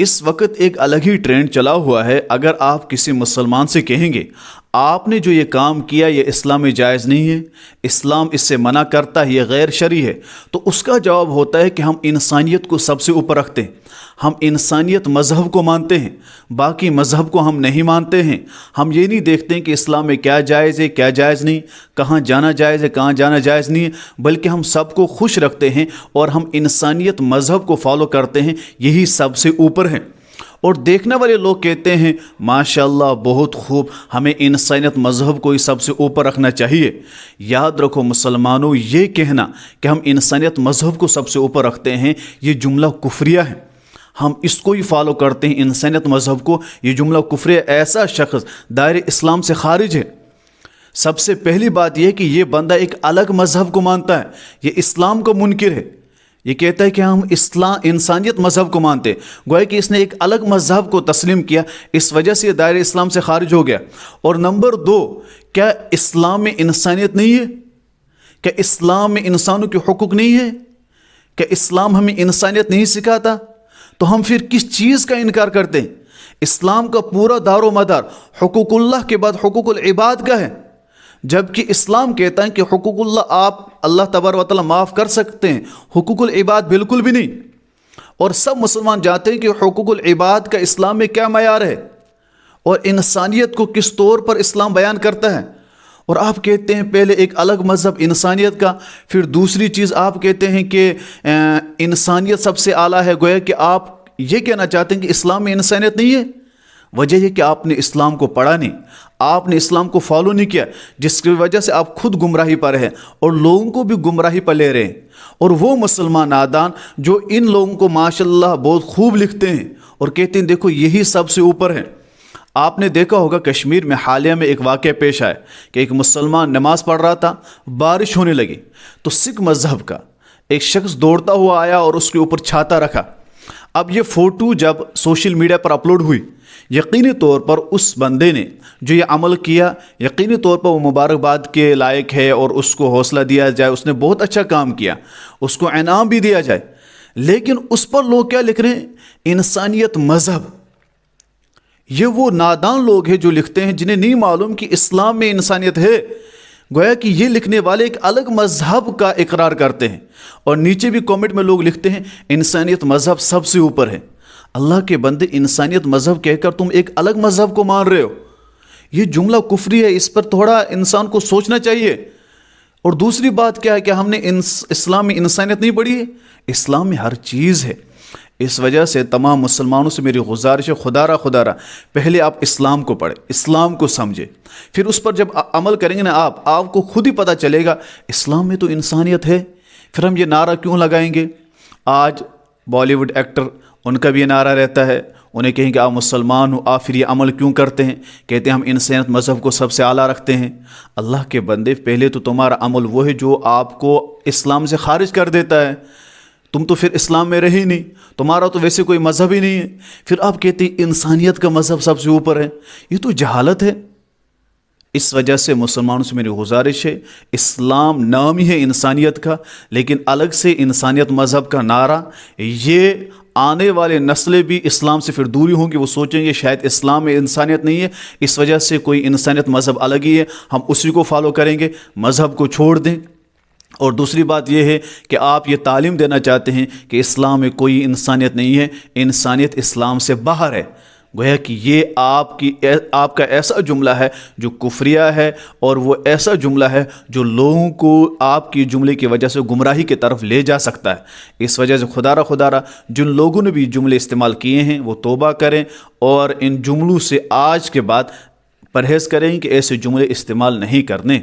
اس वक्त एक अलग ही ट्रेंड चला हुआ है। अगर आप किसी मुसलमान से कहेंगे आपने जो ये काम किया ये इस्लाम में जायज़ नहीं है, इस्लाम इससे मना करता है, ये गैर शरई है, तो उसका जवाब होता है कि हम इंसानियत को सबसे ऊपर रखते हैं, हम इंसानियत मज़हब को मानते हैं, बाकी मज़हब को हम नहीं मानते हैं। हम ये नहीं देखते हैं कि इस्लाम में क्या जायज़ है क्या जायज़ नहीं, कहाँ जाना जायज़ है कहाँ जाना जायज़ नहीं है, बल्कि हम सबको खुश रखते हैं और हम इंसानियत मज़हब को फॉलो करते हैं, यही सबसे ऊपर है। और देखने वाले लोग कहते हैं माशाअल्लाह बहुत खूब, हमें इंसानियत मज़हब को ही सबसे ऊपर रखना चाहिए। याद रखो मुसलमानों, ये कहना कि हम इंसानियत मज़हब को सबसे ऊपर रखते हैं ये जुमला कुफ्रिया है, हम इसको ही फॉलो करते हैं इंसानियत मज़हब को, ये जुमला कुफ्रिया। ऐसा शख्स दायरे इस्लाम से खारिज है। सबसे पहली बात यह है कि ये बंदा एक अलग मज़हब को मानता है, ये इस्लाम का मुनकिर है, ये कहता है कि हम इंसानियत मज़हब को मानते हैं, गोया कि इसने एक अलग मज़हब को तस्लीम किया, इस वजह से दायरे इस्लाम से खारिज हो गया। और नंबर दो, क्या इस्लाम में इंसानियत नहीं है? क्या इस्लाम में इंसानों के हुकूक नहीं है? क्या इस्लाम हमें इंसानियत नहीं सिखाता? तो हम फिर किस चीज़ का इनकार करते हैं? इस्लाम का पूरा दारो मदार हुकूकुल्लाह के बाद हुकूकुल इबाद का है, जबकि इस्लाम कहता है कि हुकूकुल्लाह आप अल्लाह तबारक व तआला माफ़ कर सकते हैं, हुकूकुल इबाद बिल्कुल भी नहीं। और सब मुसलमान जानते हैं कि हुकूकुल इबाद का इस्लाम में क्या मयार है और इंसानियत को किस तौर पर इस्लाम बयान करता है। और आप कहते हैं पहले एक अलग मज़हब इंसानियत का, फिर दूसरी चीज़ आप कहते हैं कि इंसानियत सबसे आला है। गोया कि आप ये कहना चाहते हैं कि इस्लाम में इंसानियत नहीं है। वजह यह कि आपने इस्लाम को पढ़ा नहीं, आपने इस्लाम को फॉलो नहीं किया, जिसकी वजह से आप खुद गुमराही पर हैं और लोगों को भी गुमराही पर ले रहे हैं। और वो मुसलमान नादान जो इन लोगों को माशाल्लाह बहुत खूब लिखते हैं और कहते हैं देखो यही सबसे ऊपर है। आपने देखा होगा कश्मीर में हालिया में एक वाक़या पेश आया कि एक मुसलमान नमाज़ पढ़ रहा था, बारिश होने लगी तो सिख मज़हब का एक शख्स दौड़ता हुआ आया और उसके ऊपर छाता रखा। अब ये फ़ोटो जब सोशल मीडिया पर अपलोड हुई, यकीनी तौर पर उस बंदे ने जो ये अमल किया यकीनी तौर पर वो मुबारकबाद के लायक है और उसको हौसला दिया जाए, उसने बहुत अच्छा काम किया, उसको इनाम भी दिया जाए। लेकिन उस पर लोग क्या लिख रहे हैं? इंसानियत मज़हब। ये वो नादान लोग हैं जो लिखते हैं जिन्हें नहीं मालूम कि इस्लाम में इंसानियत है। गोया कि ये लिखने वाले एक अलग मज़हब का इकरार करते हैं और नीचे भी कमेंट में लोग लिखते हैं इंसानियत मज़हब सबसे ऊपर है। अल्लाह के बंदे, इंसानियत मज़हब कहकर तुम एक अलग मज़हब को मान रहे हो, ये जुमला कुफ्री है, इस पर थोड़ा इंसान को सोचना चाहिए। और दूसरी बात क्या है कि हमने इस्लाम में इंसानियत नहीं पढ़ी है? इस्लाम में हर चीज़ है। इस वजह से तमाम मुसलमानों से मेरी गुजारिश है, खुदारा पहले आप इस्लाम को पढ़ें, इस्लाम को समझें, फिर उस पर जब अमल करेंगे ना आपको खुद ही पता चलेगा इस्लाम में तो इंसानियत है। फिर हम ये नारा क्यों लगाएंगे? आज बॉलीवुड एक्टर, उनका भी ये नारा रहता है, उन्हें कहेंगे आप मुसलमान हो, आप फिर ये अमल क्यों करते हैं? कहते हैं हम इंसानियत मज़हब को सबसे आला रखते हैं। अल्लाह के बंदे, पहले तो तुम्हारा अमल वो है जो आपको इस्लाम से खारिज कर देता है, तुम तो फिर इस्लाम में रहे ही नहीं, तुम्हारा तो वैसे कोई मज़हब ही नहीं है। फिर आप कहते हैं इंसानियत का मज़हब सबसे ऊपर है, ये तो जहालत है। इस वजह से मुसलमानों से मेरी गुजारिश है, इस्लाम नाम ही है इंसानियत का, लेकिन अलग से इंसानियत मज़हब का नारा, ये आने वाले नस्लें भी इस्लाम से फिर दूरी होंगी, वो सोचेंगे शायद इस्लाम में इंसानियत नहीं है, इस वजह से कोई इंसानियत मज़हब अलग ही है, हम उसी को फॉलो करेंगे, मज़हब को छोड़ दें। और दूसरी बात यह है कि आप ये तालीम देना चाहते हैं कि इस्लाम में कोई इंसानियत नहीं है, इंसानियत इस्लाम से बाहर है। गोया कि ये आपका ऐसा जुमला है जो कुफ्रिया है और वो ऐसा जुमला है जो लोगों को आपकी जुमले की वजह से गुमराही की तरफ ले जा सकता है। इस वजह से खुदारा जिन लोगों ने भी जुमले इस्तेमाल किए हैं वो तौबा करें और इन जुमलों से आज के बाद परहेज़ करें कि ऐसे जुमले इस्तेमाल नहीं करने।